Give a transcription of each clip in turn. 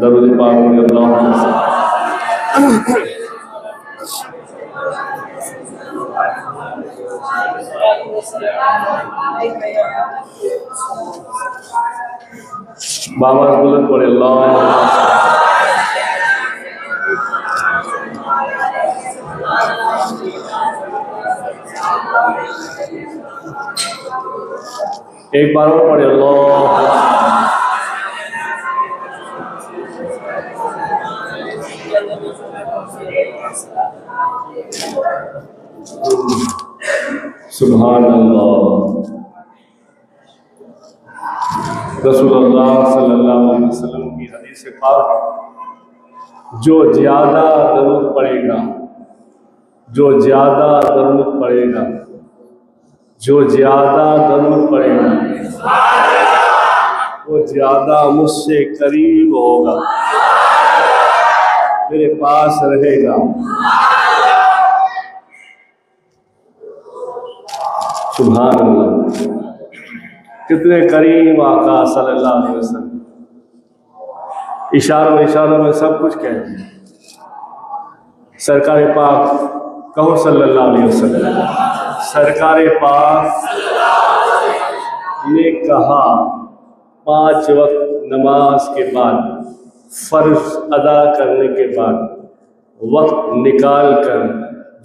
दरूद पाक में अल्लाह बाबा बुलंद पड़े एक बार और पढ़े सुभान अल्लाह। रसूलुल्लाह सल्लल्लाहु अलैहि वसल्लम की हदीस से पाक, जो ज्यादा दरूद पड़ेगा, जो ज्यादा दरूद पड़ेगा, जो ज्यादा दरूद पड़ेगा, वो ज्यादा मुझसे करीब होगा, मेरे पास रहेगा। सुभान अल्लाह, कितने करीब आका सल्लल्लाहु अलैहि वसल्लम, इशारों इशारों में सब कुछ कहते हैं। सरकार पाक कहो सल्लल्लाहु अलैहि वसल्लम, सरकार पाक ने कहा 5 वक्त नमाज के बाद, फर्ज अदा करने के बाद वक्त निकाल कर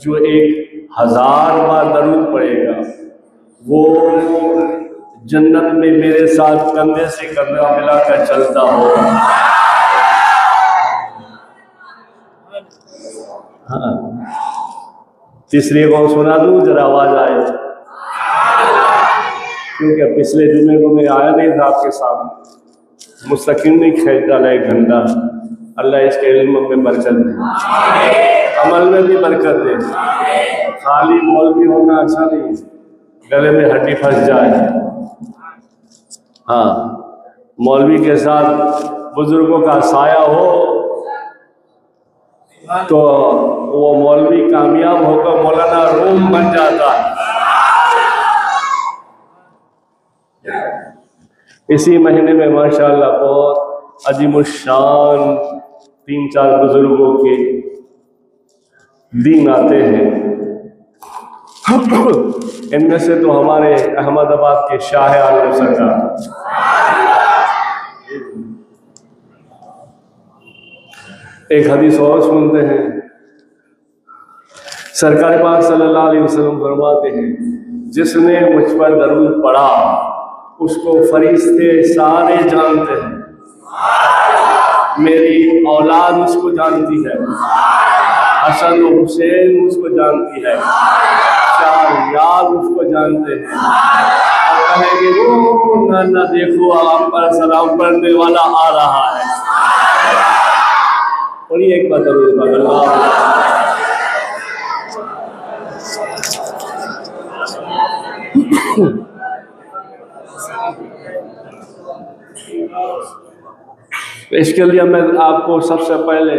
जो 1000 बार दरूद पड़ेगा, वो जन्नत में मेरे साथ कंधे से कंधा मिलाकर चलता होगा। हाँ, तीसरी को सुना दूं, जरा आवाज आए, क्योंकि पिछले जुमे को मैं आया नहीं था आपके साथ। मुस्तकिल नहीं खेल डाला एक घंटा। अल्लाह इसके इल्म में बरकत दे, अमल में भी बरकत दे। खाली मौलवी होना अच्छा नहीं, गले में हड्डी फंस जाए। हाँ, मौलवी के साथ बुजुर्गों का साया हो तो वो मौलवी कामयाब होकर मौलाना रूम बन जाता है। इसी महीने में माशाअल्लाह बहुत अजीमुशान 3-4 बुजुर्गों के दिन आते हैं। इनमें से तो हमारे अहमदाबाद के शाह आलम सरकार, एक हदीस और सुनते हैं। सरकार पाक सल्लल्लाहु अलैहि वसल्लम फरमाते हैं, जिसने मुझ पर दरूद पढ़ा उसको फरिश्ते सारे जानते हैं, मेरी औलाद उसको जानती है, हसन और हुसैन उसको जानती है, 4 यार उसको जानते हैं। और कहेंगे वो नाना देखो आप पर सलाम पढ़ने वाला आ रहा है। और ये एक बात इसके लिए मैं आपको सबसे पहले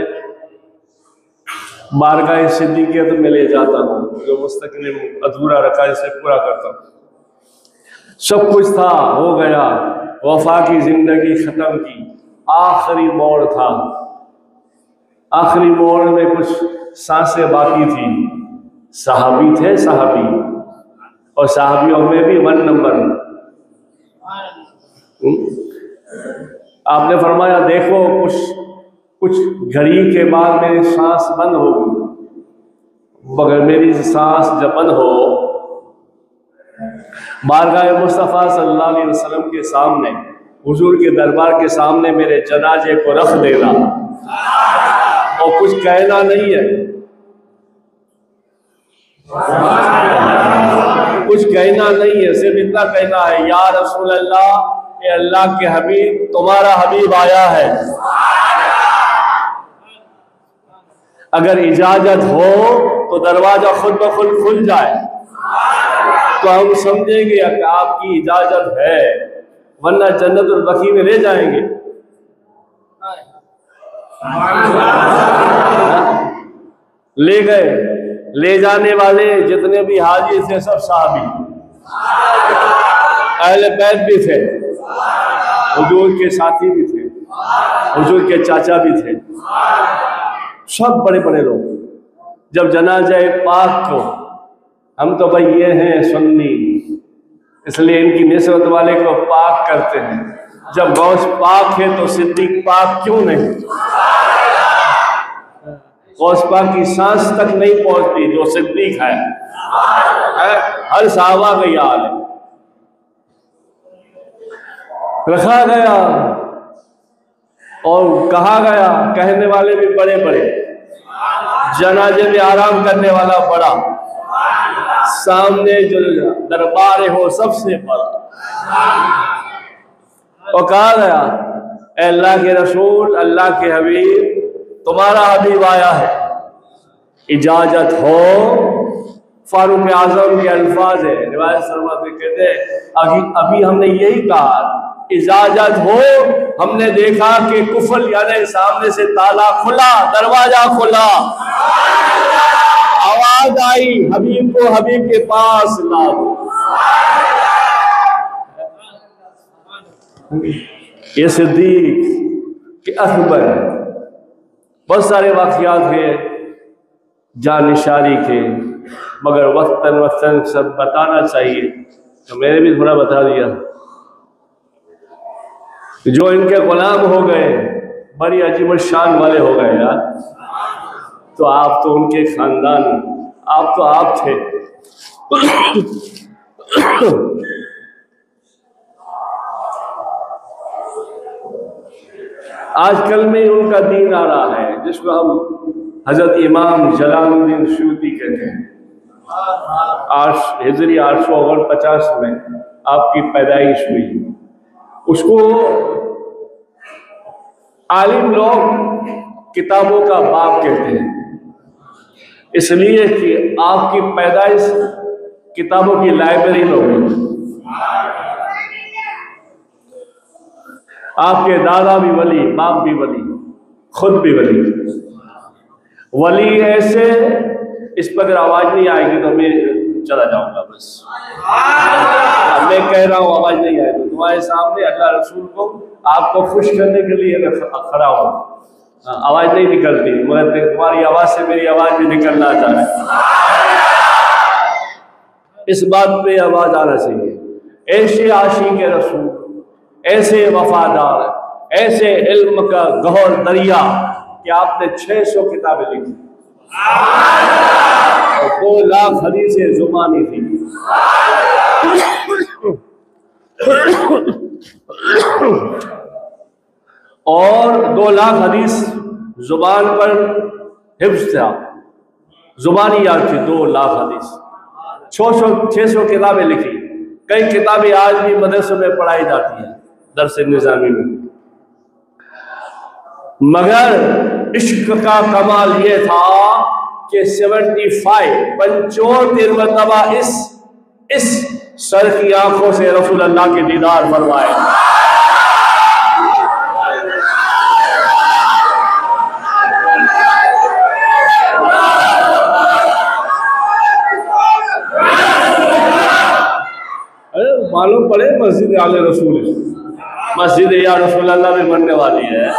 बारगाह सिद्दीक़ियत में ले जाता हूँ, जो मुस्तकिल अधूरा रखा इसे पूरा करता हूँ। सब कुछ था, हो गया, वफा की जिंदगी खत्म की, आखिरी मोड़ था। आखिरी मोड़ में कुछ सांसें बाकी थी। सहाबी थे, सहाबी, और सहाबियों में भी 1 नंबर। आपने फरमाया देखो कुछ घड़ी के बाद मेरी सांस बंद होगी, मगर मेरी सांस जब बंद हो, बारगाह मुस्तफ़ा सल्लल्लाहु अलैहि वसल्लम के सामने, हुजूर के दरबार के सामने मेरे जनाजे को रख देना और कुछ कहना नहीं है, कुछ कहना नहीं है, सिर्फ इतना कहना है, या रसूल अल्लाह, ये अल्लाह के हबीब, तुम्हारा हबीब आया है। अगर इजाजत हो तो दरवाजा खुद ब खुद खुल जाए तो हम समझेंगे कि आपकी इजाजत है, वरना जन्नतुल बकी में ले जाएंगे। ले गए, ले जाने वाले जितने भी हाजी थे सब साहबी, अहले बैत भी थे, हुजूर के साथी भी थे। हुजूर के चाचा भी थे, सब बड़े बड़े लोग। जब जनाज़े पाक को, हम तो भाई ये हैं सुन्नी, इसलिए इनकी निस्बत वाले को पाक करते हैं। जब गौस पाक है तो सिद्दीक पाक क्यों नहीं? गौस पाक की सांस तक नहीं पहुंचती जो सिद्दीक है। हर साहबा का याद है। रखा गया और कहा गया, कहने वाले भी बड़े बड़े, जनाजे में आराम करने वाला बड़ा, सामने जो दरबार हो सबसे बड़ा। और कहा गया, अल्लाह के रसूल, अल्लाह के हबीब, तुम्हारा हबीब आया है, इजाजत हो। फारूक आजम के अल्फाज है, रिवायत फरमाते कहते अभी हमने यही कहा, इजाजत हो। हमने देखा कि कुफल यानी सामने से ताला खुला, दरवाजा खुला, आवाज आई, हबीब को हबीब के पास लाओ। ये सिद्दीक के अकबर, बहुत सारे वाक़यात हैं जानिशारी के, मगर वक्तन वक्तन सब बताना चाहिए, तो मैंने भी थोड़ा बता दिया। जो इनके गुलाम हो गए, बड़ी अजीब शान वाले हो गए यार। तो आप तो उनके खानदान, आप तो आप थे। आजकल में उनका दीन आ रहा है, जिसको हम हजरत इमाम जलालुद्दीन सूती कहते हैं। हिजरी 850 में आपकी पैदाइश हुई। उसको आलिम लोग किताबों का बाप कहते हैं, इसलिए कि आपकी पैदाइश किताबों की लाइब्रेरी में हुई। आपके दादा भी वली, बाप भी वली, खुद भी वली। वली ऐसे, इस पर अगर आवाज नहीं आएगी तो मैं चला जाऊंगा बस। मैं कह रहा हूँ आवाज नहीं आएगी, तुम्हारे सामने अल्लाह रसूल को आपको खुश करने के लिए मैं खड़ा हूँ। आवाज नहीं निकलती, मगर तुम्हारी आवाज से मेरी आवाज भी निकलना चाह रहा है। इस बात पे आवाज आना चाहिए। ऐसे आशिक रसूल, ऐसे वफादार, ऐसे इल्म का गहर दरिया कि आपने 600 किताबें लिखी, 2 लाख हदीसें जुबानी थी, और 2 लाख हदीस जुबान पर हिफ्ज़ था, जुबानी याद थी। 2 लाख हदीस, 600 किताबें लिखी। कई किताबें आज भी मदरसों में पढ़ाई जाती हैं, दर्स निज़ामी में। मगर इश्क का कमाल ये था कि 75 मरतबा इस सर की आंखों से रसूल अल्लाह के दीदार फरमाए। मालूम पड़े मस्जिद आले रसूल, मस्जिद या रसूल अल्लाह में बनने वाली है।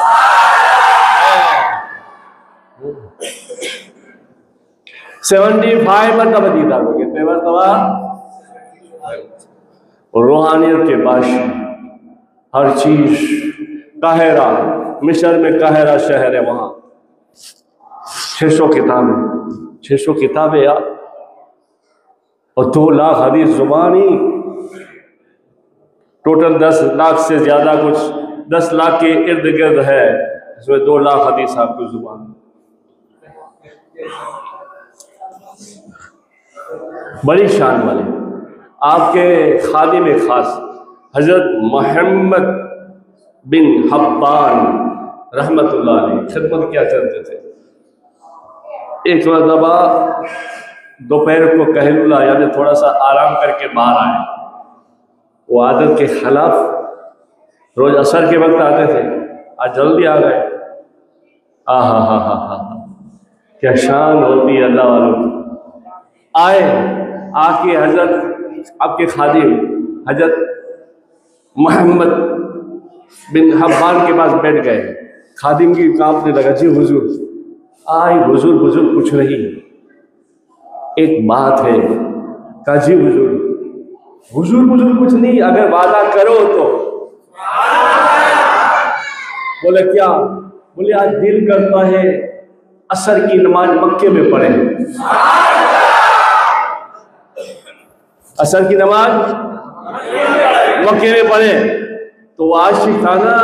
75 मरतबा दीदार हो गए, 3 मरतबा। रूहानियत के बादशाह, हर चीज। काहिरा, मिस्र में काहिरा शहर है, वहां 600 किताबें, 600 किताबें यार, और 2 लाख हदीस जुबानी। टोटल 10 लाख से ज्यादा, कुछ 10 लाख के इर्द गिर्द है, इसमें 2 लाख हदीस आपकी जुबान। बड़ी शान वाले आपके खादिम खास हजरत मोहम्मद बिन हब्बान रहमतुल्लाह अलैह खिदमत क्या करते थे। एक मरतबा दोपहर को कहलुला यानी थोड़ा सा आराम करके बाहर आए। वो आदत के खिलाफ रोज असर के वक्त आते थे, आज जल्दी आ गए। हा, क्या शान होती है अल्लाह वालों की। आए, आके हजरत आपके खादिम हजरत मोहम्मद बिन हब्बान के पास बैठ गए। खादिम की कांपने लगा, जी हुजूर। आई हुजूर हुजूर कुछ नहीं, एक बात है। कहा जी हुजूर। हुजूर हुजूर कुछ नहीं, अगर वादा करो तो। बोले क्या? बोले आज दिल करता है असर की नमाज मक्के में पढ़े। असर की नमाज मक्के में पढ़े। तो आशिक था ना,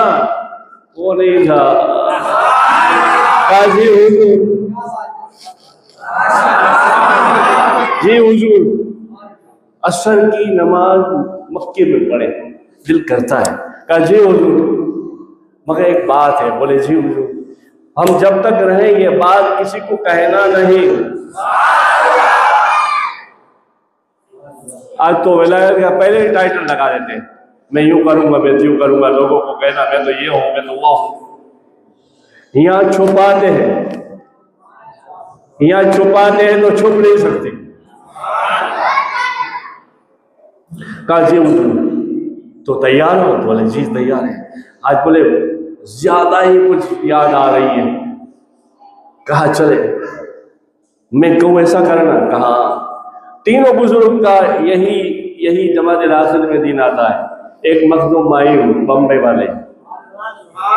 वो नहीं था। जी हुजूर, जी हुजूर, असर की नमाज मक्के में पढ़े, दिल करता है। कहा जी हुजूर, मगर एक बात है। बोले जी हुजूर, हम जब तक रहें ये बात किसी को कहना नहीं। आज तो विलायत का पहले ही टाइटल लगा देते हैं, मैं यूं करूंगा, मैं यूं करूंगा, लोगों को कहना मैं तो ये हूं, मैं तो वो हूं। यहां छुपाते हैं, यहां छुपाते हैं तो छुप नहीं सकते। कहा जी तो तैयार हो? बोले जी तैयार है। आज बोले ज्यादा ही कुछ याद आ रही है। कहा चले, मैं कहूँ ऐसा करना? कहा तीनों बुजुर्ग का यही जमात राशिद में दिन आता है। एक मखदूम मायूम बम्बई वाले,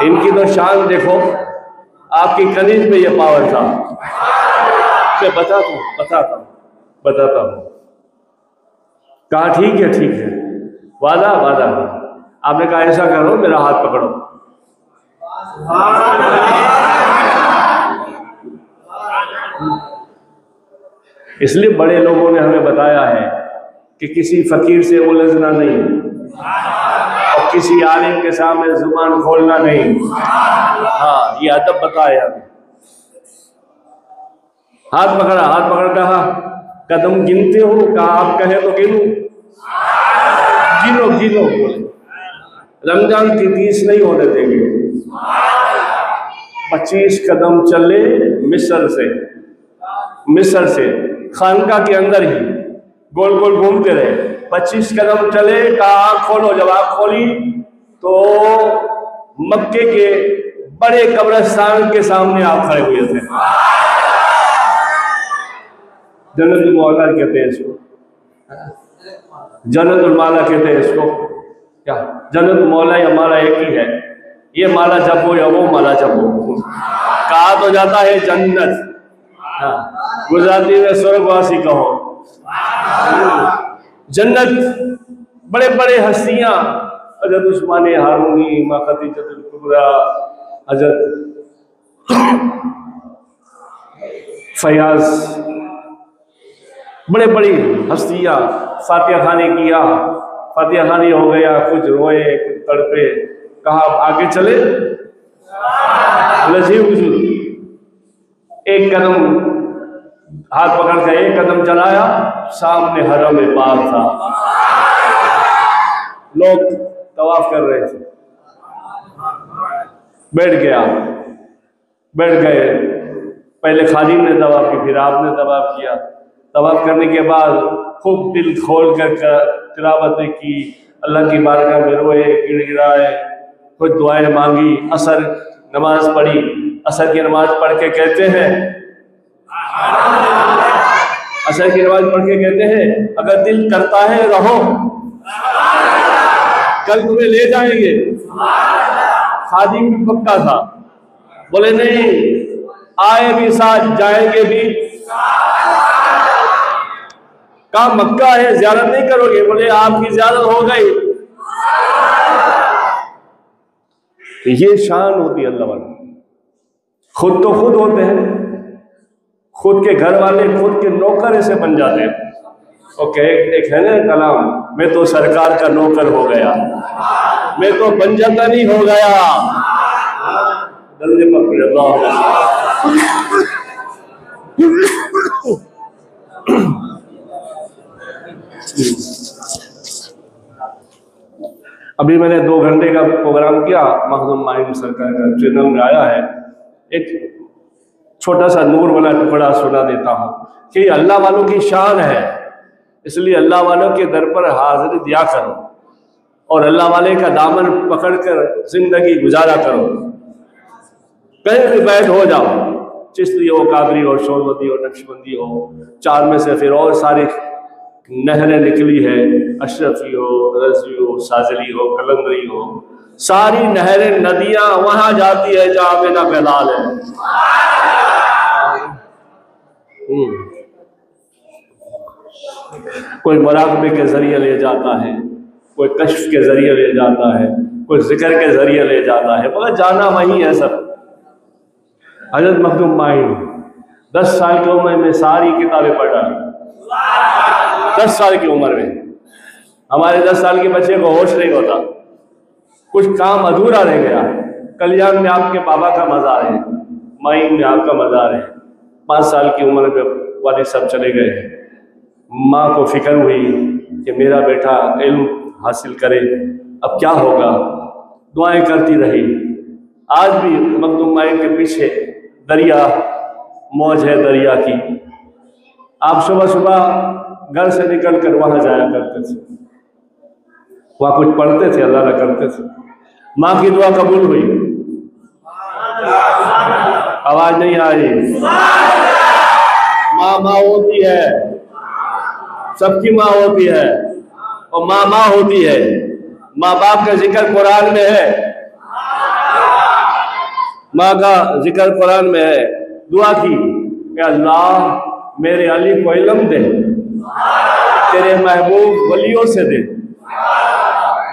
इनकी तो शान देखो, आपकी कनीज में ये पावर था। मैं बताता हूँ। कहा ठीक है, वादा। आपने कहा ऐसा करो, मेरा हाथ पकड़ो। इसलिए बड़े लोगों ने हमें बताया है कि किसी फकीर से उलझना नहीं और किसी आलिम के सामने जुबान खोलना नहीं। हाँ, ये अदब बताया हमें। हाथ पकड़ कहा कदम गिनते हो? कहा आप कहे तो गिनो। बोले रमजान की 30 नहीं होने देंगे। 25 कदम चले मिस्र से खानका के अंदर ही गोल गोल घूमते रहे। 25 कदम चले, कहा आँख खोलो। जब आँख खोली तो मक्के के बड़े कब्रिस्तान के सामने आप खड़े हुए थे। जन्नतुल मौला कहते हैं इसको, जन्नतुल माला कहते हैं इसको। क्या जन्नतुल मौला या माला एक ही है? ये माला जपो या वो माला जपो, कहा तो जाता है जन्नत। हाँ, गुजराती में स्वर्गवासी कहो। जन्नत, बड़े बड़े हस्तियां, हजरत उस्मान हारूनी, मां खदीजतुल कुबरा, हजरत फयाज, बड़े बड़ी हस्तियां फातिहा खानी किया। फातिहा खानी हो गया, कुछ रोए कुछ तड़पे। कहा आगे चले? लजी हुजूर, एक कदम हाथ पकड़ के एक कदम चलाया, सामने हरम पाक था। लोग तवाफ कर रहे थे। बैठ गए। पहले खादिम ने तवाफ की, फिर आपने तवाफ किया। तवाफ करने के बाद खूब दिल खोल कर तिलावतें की, अल्लाह की बारगाह में रोए, गिड़गिड़ाए, कुछ दुआएं मांगी। असर नमाज पढ़ी। असर की नमाज पढ़ के कहते हैं, अगर दिल करता है रहो, कल तुम्हें ले जाएंगे। खादिम भी पक्का था, बोले नहीं, आए भी साथ, जाएंगे भी। कहा मक्का है, ज़ियारत नहीं करोगे? बोले आपकी ज़ियारत हो गई। ये शान होती है अल्लाह वाला। खुद तो खुद होते हैं, खुद के घर वाले खुद के नौकर ऐसे बन जाते हैं। ओके, एक है ना कलाम, मैं तो सरकार का नौकर हो गया, मैं तो पंजाता नहीं हो गया। जल्दी पकड़े अल्लाह। अभी मैंने 2 घंटे का प्रोग्राम किया, मखदूम मायूम सरकार का चैनल में आया है। एक छोटा सा नूर वाला टुकड़ा सुना देता हूँ कि अल्लाह वालों की शान है, इसलिए अल्लाह वालों के दर पर हाजिरी दिया करो और अल्लाह वाले का दामन पकड़कर जिंदगी गुजारा करो। कहीं भी बैठ हो जाओ, चिश्ती हो, कादरी हो, शोरबंदी हो, नक्शबंदी हो, चार में से फिर और सारी नहरें निकली है, अशरफी हो, रजवी हो, साजली हो, कलंदरी हो, सारी नहरें नदियां वहां जाती है जहां मेरा बिलाल है। कोई मुराकबे के जरिए ले जाता है, कोई कश्फ के जरिए ले जाता है, कोई जिक्र के जरिए ले जाता है, मगर जाना वही है सब। हजरत मखदूम माइन 10 साल की उम्र में सारी किताबें पढ़ डाली। 10 साल की उम्र में। हमारे 10 साल के बच्चे को होश नहीं होता, कुछ काम अधूरा रह गया। कल्याण में आपके बाबा का मज़ार है, माइन में आपका मज़ार है। 5 साल की उम्र में वालिद साहब चले गए। माँ को फिक्र हुई कि मेरा बेटा इल्म हासिल करे, अब क्या होगा। दुआएं करती रही। आज भी मखदूम माइन के पीछे दरिया, मौज है दरिया की। आप सुबह सुबह घर से निकल कर वहां जाया करते थे, वहां कुछ पढ़ते थे, अल्लाह ना करते थे। माँ की दुआ कबूल हुई। आवाज नहीं आई। माँ होती है, सबकी माँ होती है, और माँ होती है। माँ बाप का जिक्र कुरान में है, माँ का जिक्र कुरान में है। दुआ की कि अल्लाह मेरे अली को इल्म दे, तेरे महबूब वलियों से दे।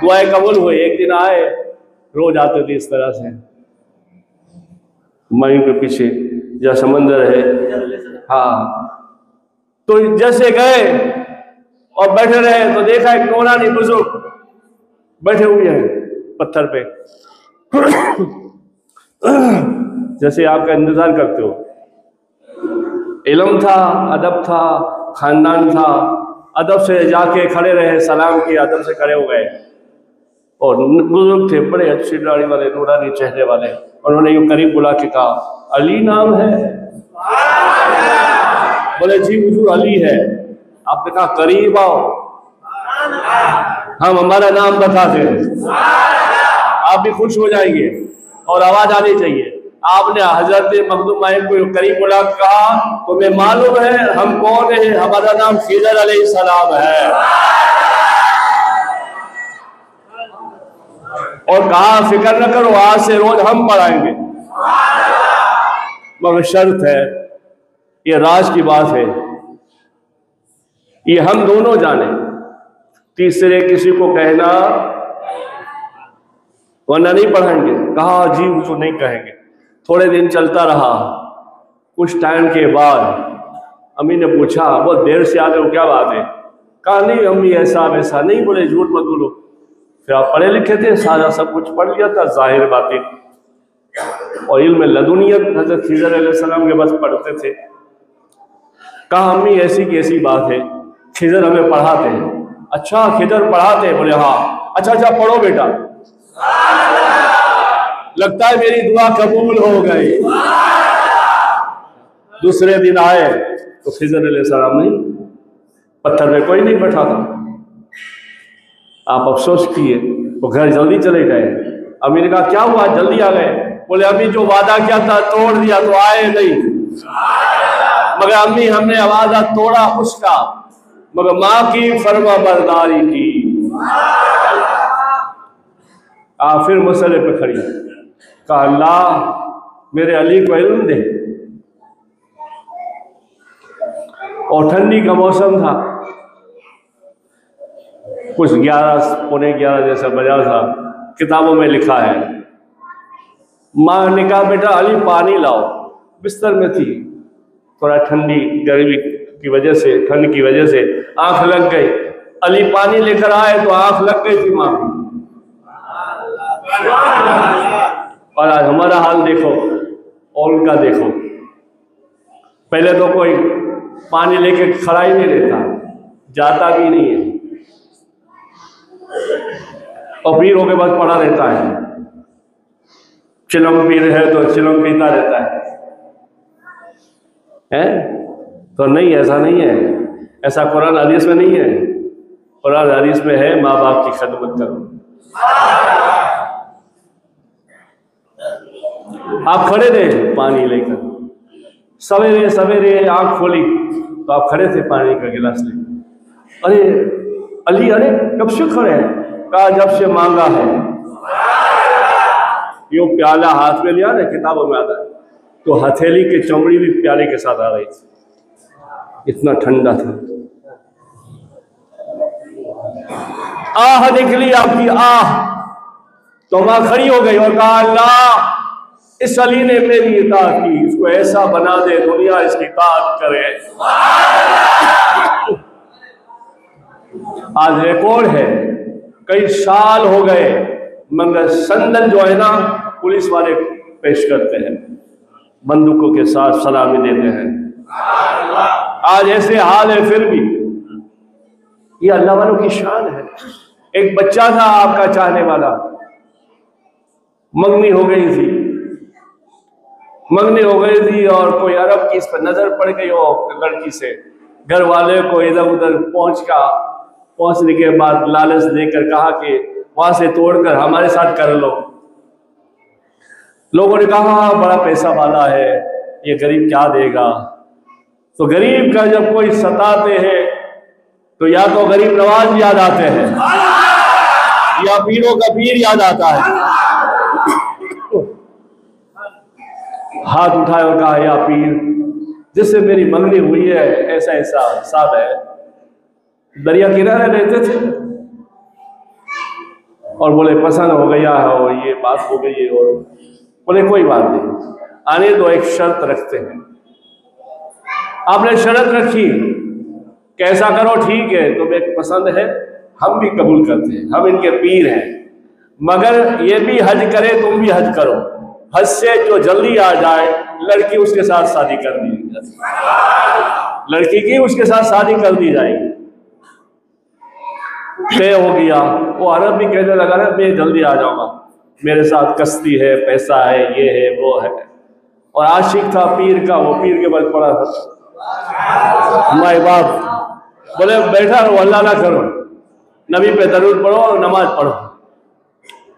दुआएं कबूल हुई। एक दिन आए, रोज आते थे इस तरह से माइन के पीछे, जहाँ समंदर है। हाँ, तो जैसे गए और बैठे रहे तो देखा एक नौरानी बुजुर्ग बैठे हुए हैं पत्थर पे, जैसे आपका इंतजार करते हो। इल्म था, अदब था, खानदान था। अदब से जाके खड़े रहे, सलाम किया, अदब से खड़े हो गए। और बुजुर्ग थे, बड़े अच्छी दाढ़ी वाले, नूरानी चेहरे वाले। उन्होंने यूं करीब बुला के कहा, अली नाम है? बोले जी हुजूर अली है। आपने कहा करीब आओ, हम हमारा नाम बता दें, आप भी खुश हो जाएंगे और आवाज आनी चाहिए। आपने हजरत मखदूम माइन को करीब बुला कहा, तुम्हें मालूम है हम कौन है? हमारा नाम खिजर अलैहिस्सलाम है। और कहा फिक्र न करो, आज से रोज हम पढ़ाएंगे, मगर शर्त है, ये राज की बात है, ये हम दोनों जाने, तीसरे किसी को कहना, वरना नहीं पढ़ाएंगे। कहा जी वो नहीं कहेंगे। थोड़े दिन चलता रहा। कुछ टाइम के बाद अम्मी ने पूछा, बहुत देर से आते हो, क्या बात है? कहा नहीं अम्मी ऐसा वैसा नहीं। बोले झूठ मत बोलो, फिर आप पढ़े लिखे थे, सारा सब कुछ पढ़ लिया था, जाहिर बातें और इल्म लदुनियत हज़रत खिज़र अलैहिस्सलाम के बस पढ़ते थे। कहा अम्मी ऐसी की ऐसी बात है, खिज़र हमें पढ़ाते हैं। अच्छा खिज़र पढ़ाते हैं? बोले हाँ। अच्छा पढ़ो बेटा। लगता है मेरी दुआ कबूल हो गई। दूसरे दिन आए तो खिज़र अलैहिस्सलाम नहीं, पत्थर में कोई नहीं बैठा था। आप अफसोस किए, वो घर जल्दी चले गए। अम्मी ने कहा क्या हुआ जल्दी आ गए? बोले अम्मी जो वादा किया था तोड़ दिया तो आए नहीं। मगर अम्मी हमने वादा तोड़ा उसका, मगर माँ की फरमा बरदारी की। फिर मसले पे खड़ी, कहा अल्लाह मेरे अली को इल्म दे। और ठंडी का मौसम था, कुछ 11 पौने 11 जैसा बजा था। किताबों में लिखा है, माँ ने कहा बेटा अली पानी लाओ। बिस्तर में थी, थोड़ा ठंडी गर्मी की वजह से, ठंड की वजह से आंख लग गई। अली पानी लेकर आए तो आंख लग गई थी माँ की। और आज हमारा हाल देखो और उनका देखो। पहले तो कोई पानी लेके खड़ा ही नहीं रहता, जाता भी नहीं है, और पीर होके बस पड़ा रहता है। चिलम पीर है तो चिलम पीता रहता है? तो नहीं, ऐसा नहीं है, ऐसा कुरान हदीस में नहीं है। कुरान हदीस में है माँ बाप की खिदमत करो। आप खड़े थे पानी लेकर, सवेरे सवेरे आंख खोली तो आप खड़े थे पानी का गिलास लेकर। अरे अली, अरे कब से खड़े हैं? कहा जब से मांगा है। यो प्याला हाथ में लिया ना, किताबों में आता है, तो हथेली की चमड़ी भी प्याले के साथ आ रही थी, इतना ठंडा था। आह निकली आपकी, आह तो वहां खड़ी हो गई और कहा अल्लाह, इस अली ने मेरी इताअत की, इसको ऐसा बना दे दुनिया इसकी इताअत करे। आज रिकॉर्ड है, कई साल हो गए, मगर संदन जो है ना पुलिस वाले पेश करते हैं, बंदूकों के साथ सलामी देते हैं। आज ऐसे हाल है, फिर भी ये अल्लाह वालों की शान है। एक बच्चा था आपका चाहने वाला, मंगनी हो गई थी, मंगनी हो गई थी और कोई अरब की इस पर नजर पड़ गई हो लड़की से, घर वाले को इधर उधर पहुंचने के बाद लालच देकर कहा कि वहां से तोड़कर हमारे साथ कर लो। लोगों ने कहा बड़ा पैसा वाला है, ये गरीब क्या देगा। तो गरीब का जब कोई सताते हैं तो या तो गरीब नवाज याद आते हैं या पीरों का पीर याद आता है। हाथ उठाए और कहा या पीर, जिससे मेरी मंगनी हुई है ऐसा ऐसा साहब है, दरिया किनारे रहते थे और बोले पसंद हो गया है और ये बात हो गई है, और बोले कोई बात नहीं, आने दो, एक शर्त रखते हैं। आपने शर्त रखी, कैसा करो ठीक है, तुम्हें पसंद है, हम भी कबूल करते हैं, हम इनके पीर हैं, मगर ये भी हज करे तुम भी हज करो, हज से जो जल्दी आ जाए लड़की उसके साथ शादी कर दी जाए, लड़की की उसके साथ शादी कर दी जाएगी। तय हो गया। वो अरब भी कहने लगा ना मैं जल्दी आ जाऊंगा, मेरे साथ कश्ती है, पैसा है, ये है वो है, और आशिक था पीर का, वो पीर के बल पड़ा था। माए बाप बोले बैठा रहो, अल्लाह ना करो, नबी पे दरूद पढ़ो और नमाज पढ़ो।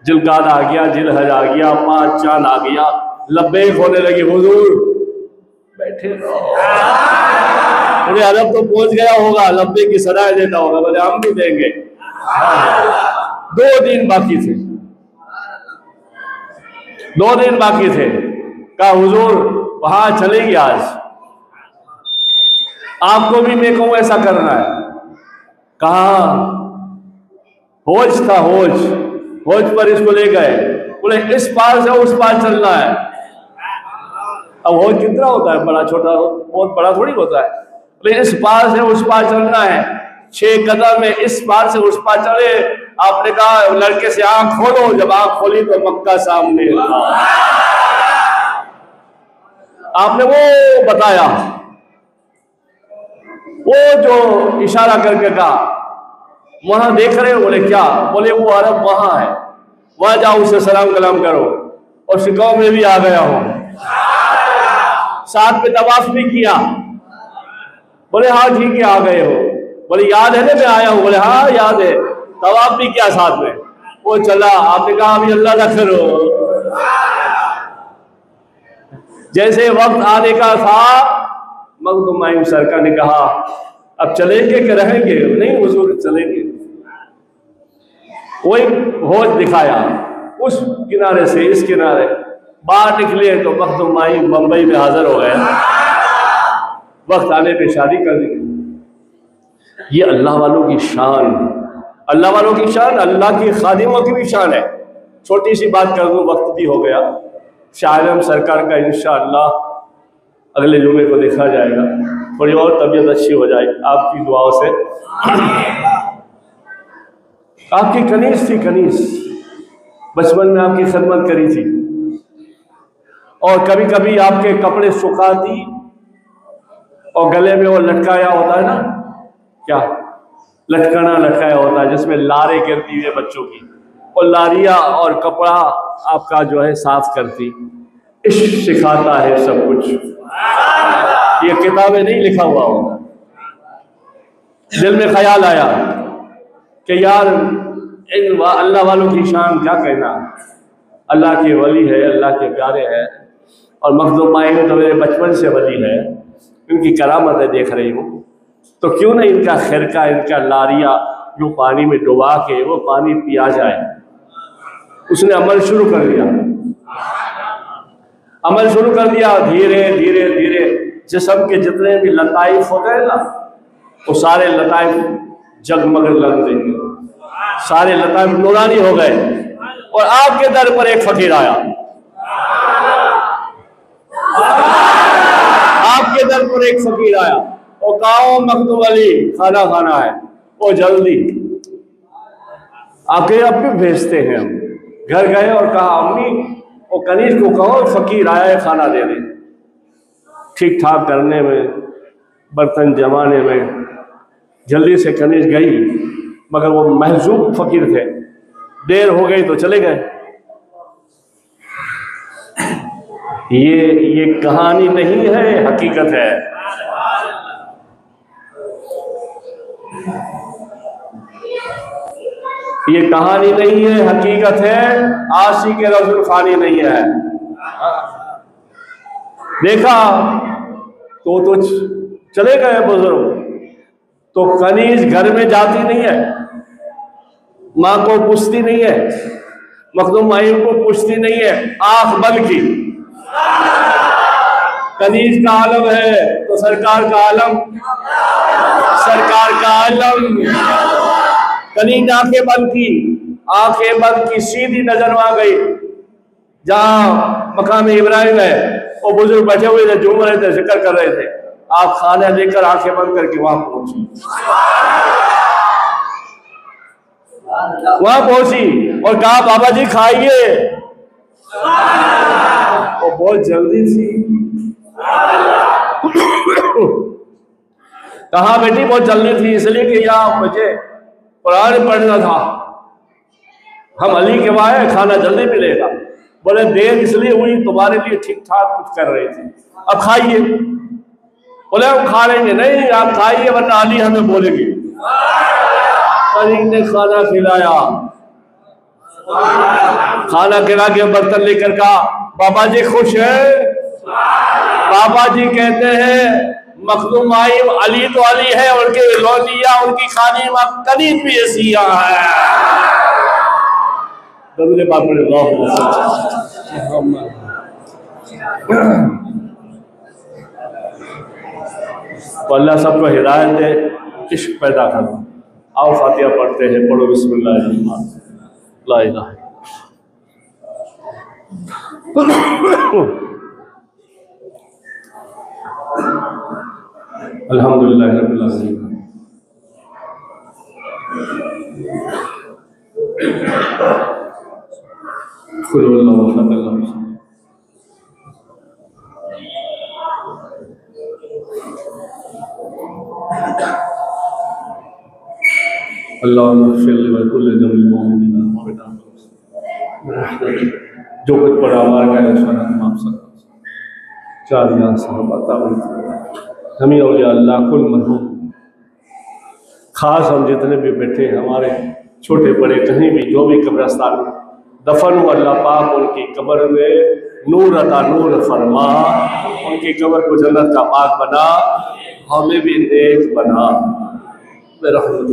जिलकाद आ गया, जिलहज आ गया, 5 चांद आ गया, लब्बैक होने लगी, हुजूर बैठे रहो। बोले अरब तो पहुंच गया होगा, लब्बैक की सदाएं देता होगा, बोले हम भी देंगे। 2 दिन बाकी थे, 2 दिन बाकी थे। कहा हुजूर वहां चलेगी आज, आपको भी मेरे को ऐसा करना है। कहा होज था, होज पर इसको ले गए, बोले इस पार से उस पार चलना है। अब होज कितना होता है, बड़ा छोटा, बहुत बड़ा थोड़ी होता है। बोले इस पार से उस पार चलना है, 6 कदम में इस पार से उस पार चले। आपने कहा लड़के से आंख खोलो, जब आंख खोली तो मक्का सामने। आपने वो बताया, वो जो इशारा करके कहा वहां देख रहे हो, बोले क्या, बोले वो अरब वहां है, वहां जाओ उसे सलाम कलाम करो, और शिकाओ में भी आ गया हूं, साथ में तवाफ भी किया। बोले हाँ ठीक है आ गए हो, बोले याद है ना मैं आया हूं, बोले हाँ याद है, तवाफ भी किया साथ में। वो चला, आपने कहा अभी अल्लाह ना करो। जैसे वक्त आने का था, मखदूम सरकार ने कहा अब चलेंगे कि रहेंगे? नहीं हुजूर चलेंगे। वही होज दिखाया, उस किनारे से इस किनारे बाहर निकले तो मखदूम बंबई में हाजिर हो गए, वक्त आने पे शादी कर दी। ये अल्लाह वालों की शान, अल्लाह वालों की शान, अल्लाह की खादिमों की भी शान है। छोटी सी बात कर दूं, वक्त भी हो गया। शाह आलम सरकार का इंशाअल्लाह अगले जुमे को देखा जाएगा, थोड़ी और तबीयत अच्छी हो जाए आपकी दुआओं से। आपकी कनीज थी, कनीज बचपन में आपकी खिदमत करी थी, और कभी कभी आपके कपड़े सुखाती और गले में वो लटकाया होता है ना, क्या लटकाना लटकाया होता है जिसमें लारे गिरती है बच्चों की, और लारिया और कपड़ा आपका जो है साफ करती। इश्क सिखाता है सब कुछ, ये किताबें नहीं लिखा हुआ होगा। दिल में ख्याल आया कि यार अल्लाह वालों की शान क्या कहना, अल्लाह के वली है, अल्लाह के प्यारे हैं। और मखदूम माहिम तो मेरे बचपन से वली है, इनकी करामतें देख रही हूँ, तो क्यों नहीं इनका खिरका, इनका लारिया जो पानी में डुबा के वो पानी पिया जाए। उसने अमल शुरू कर दिया, अमल शुरू कर दिया। धीरे धीरे धीरे जिस्म के जितने भी लताइफ होते हैं ना, वो सारे लताइफ जगमग लग गए, सारे लताइफ नूरानी हो गए। और आपके दर पर एक फकीर आया, आपके दर पर एक फकीर आया, वो कहा मखदूम अली खाना खाना है, वो जल्दी। आके अब भी भेजते हैं हम। घर गए और कहा अम्मी वो कनीज को कहो फकीर आया है खाना दे दे। ठीक ठाक करने में, बर्तन जमाने में जल्दी से कनीज गई, मगर वो महजूब फकीर थे, देर हो गई तो चले गए। ये कहानी नहीं है, हकीकत है। ये कहानी नहीं है, हकीकत है। आशिक रसूल खानी नहीं है। देखा तो चले गए बुजुर्ग। तो कनीज घर में जाती नहीं है, माँ को पूछती नहीं है, मखदूम माहिम को पूछती नहीं है, आंख बंद की। कनीज का आलम है तो सरकार का आलम, सरकार का आलम। कनीज आंखें बंद की, आंखें बंद की, सीधी नजर वहां गई जहां मकाम इब्राहिम है। वो बुजुर्ग बैठे हुए थे, झूम रहे थे, जिक्र कर रहे थे। आप खाना लेकर आंखें बंद करके वहां पहुंची, वहां पहुंची और कहा बाबा जी खाइए। वो बहुत जल्दी थी। कहा बेटी बहुत जल्दी थी इसलिए कि यहाँ मुझे कुरान पढ़ना था, हम अली के वाहे, खाना जल्दी मिलेगा। बोले देर इसलिए हुई तुम्हारे लिए ठीक ठाक कुछ कर रहे थे, अब खाइए। बोले हम खा लेंगे। नहीं आप खाइए वरना अली हमें बोलेगी। अली ने खाना खिलाया, खाना खिला के बर्तन लेकर कहा बाबा जी खुश है? बाबा जी कहते हैं मखदूम माहिम अली तो अली है, उनके लौलिया उनकी खानी कनीज भी ऐसी है। तो अल्लाह सबको हिदायत दे, इश्क पैदा करो। आओ फातिहा पढ़ते हैं, पढ़ो बिस्मिल्लाह ला इलाहा अल्हम्दुलिल्लाह रब्बिल आलमीन। जो कुछ पढ़ा हमारा हमें अल्लाह कुल मरहूम खास हम जितने भी बैठे हमारे छोटे बड़े कहीं भी जो भी कब्रिस्तान में दफन हो, अल्लाह पाक उनकी कब्र में नूर अता नूर फरमा, उनकी कब्र को जन्नत का बाग बना, हमें भी नेक बना। रहमत